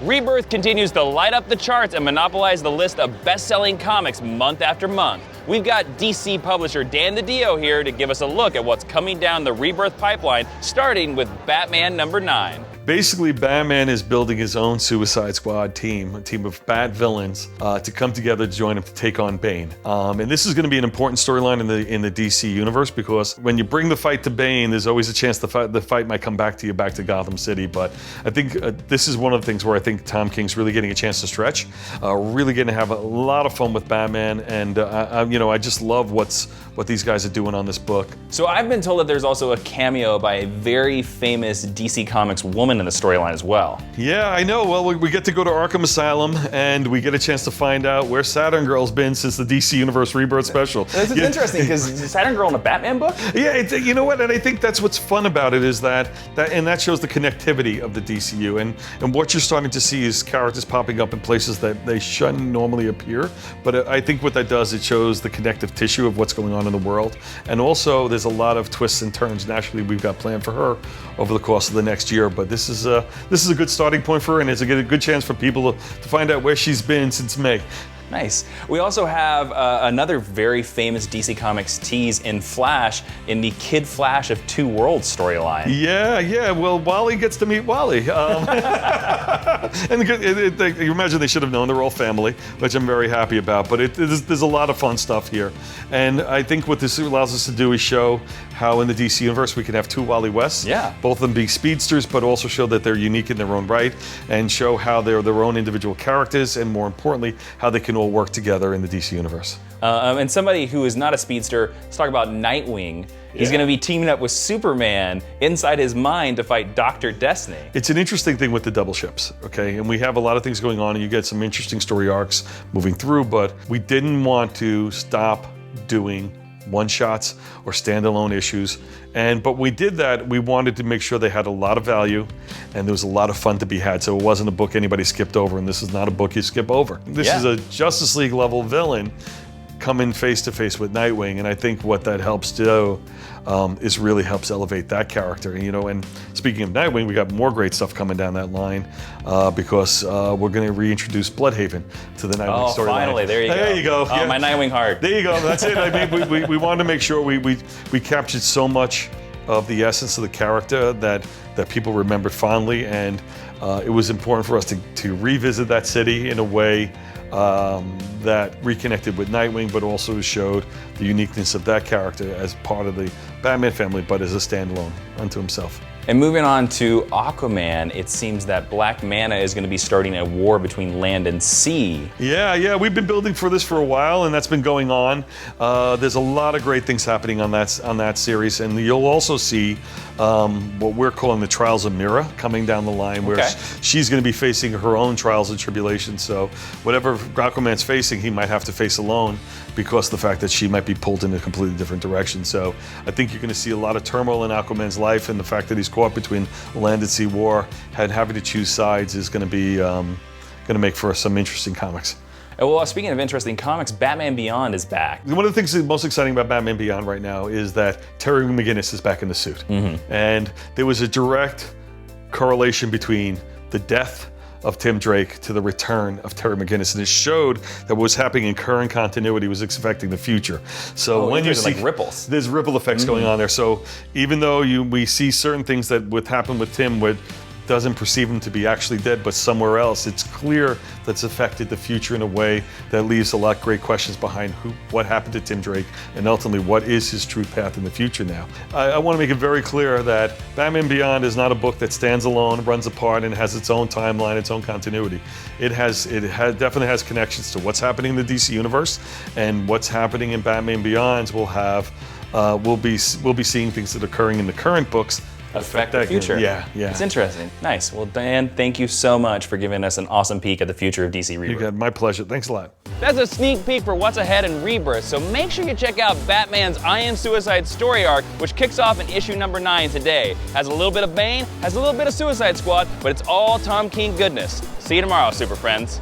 Rebirth continues to light up the charts and monopolize the list of best-selling comics month after month. We've got DC publisher Dan DiDio here to give us a look at what's coming down the Rebirth Pipeline, starting with Batman #9. Basically, Batman is building his own Suicide Squad team, a team of bad villains, to come together to join him to take on Bane. And this is going to be an important storyline in the DC universe, because when you bring the fight to Bane, there's always a chance the fight might come back to Gotham City. But I think this is one of the things where I think Tom King's really getting a chance to stretch, really getting to have a lot of fun with Batman, and I just love what these guys are doing on this book. So I've been told that there's also a cameo by a very famous DC Comics woman in the storyline as well. Yeah, I know. Well, we get to go to Arkham Asylum, and we get a chance to find out where Saturn Girl's been since the DC Universe Rebirth special. This is interesting, because Saturn Girl in a Batman book? Yeah, you know what? And I think that's what's fun about it, is that shows the connectivity of the DCU, and what you're starting to see is characters popping up in places that they shouldn't normally appear. But I think what that does, it shows the connective tissue of what's going on in the world, and also there's a lot of twists and turns naturally we've got planned for her over the course of the next year. But this is a good starting point for her, and it's a good chance for people to find out where she's been since May. Nice. We also have another very famous DC Comics tease in Flash, in the Kid Flash of Two Worlds storyline. Yeah. Well, Wally gets to meet Wally. And you imagine they should have known they're all family, which I'm very happy about. But there's a lot of fun stuff here. And I think what this allows us to do is show how in the DC universe we can have two Wally Wests. Yeah. Both of them being speedsters, but also show that they're unique in their own right, and show how they're their own individual characters, and more importantly, how they can all work together in the DC universe. And somebody who is not a speedster, let's talk about Nightwing. He's going to be teaming up with Superman inside his mind to fight Dr. Destiny. It's an interesting thing with the double ships, okay? And we have a lot of things going on, and you get some interesting story arcs moving through, but we didn't want to stop doing one-shots or standalone issues. But we did that. We wanted to make sure they had a lot of value, and there was a lot of fun to be had. So it wasn't a book anybody skipped over, and this is not a book you skip over. This is a Justice League level villain coming face to face with Nightwing, and I think what that helps do is really helps elevate that character. And speaking of Nightwing, we got more great stuff coming down that line, because we're going to reintroduce Bloodhaven to the Nightwing storyline. Oh, finally, there you go. There you go. Oh, my Nightwing heart. There you go. That's it. I mean, we wanted to make sure we captured so much of the essence of the character that people remembered fondly, and it was important for us to revisit that city in a way that reconnected with Nightwing, but also showed the uniqueness of that character as part of the Batman family, but as a standalone unto himself. And moving on to Aquaman, it seems that Black Manta is going to be starting a war between land and sea. Yeah, we've been building for this for a while, and that's been going on. There's a lot of great things happening on that series, and you'll also see what we're calling the Trials of Mira coming down the line, where she's going to be facing her own trials and tribulations. So whatever Aquaman's facing, he might have to face alone, because of the fact that she might be pulled in a completely different direction. So I think you're going to see a lot of turmoil in Aquaman's life, and the fact that he's caught between land and sea war and having to choose sides is going to be going to make for some interesting comics. Well, speaking of interesting comics, Batman Beyond is back. One of the things that's most exciting about Batman Beyond right now is that Terry McGinnis is back in the suit. And there was a direct correlation between the death of Tim Drake to the return of Terry McGinnis, and it showed that what was happening in current continuity was affecting the future. So when you see like ripples, there's ripple effects going on there. So even though we see certain things that would happen with Tim, doesn't perceive him to be actually dead, but somewhere else, it's clear that's affected the future in a way that leaves a lot of great questions behind what happened to Tim Drake, and ultimately what is his true path in the future now. I want to make it very clear that Batman Beyond is not a book that stands alone, runs apart, and has its own timeline, its own continuity. It definitely has connections to what's happening in the DC universe, and what's happening in Batman Beyond. We'll be seeing things that are occurring in the current books affect the future. Yeah. It's interesting. Nice. Well, Dan, thank you so much for giving us an awesome peek at the future of DC Rebirth. My pleasure. Thanks a lot. That's a sneak peek for what's ahead in Rebirth, so make sure you check out Batman's I Am Suicide story arc, which kicks off in issue #9 today. Has a little bit of Bane, has a little bit of Suicide Squad, but it's all Tom King goodness. See you tomorrow, Super Friends.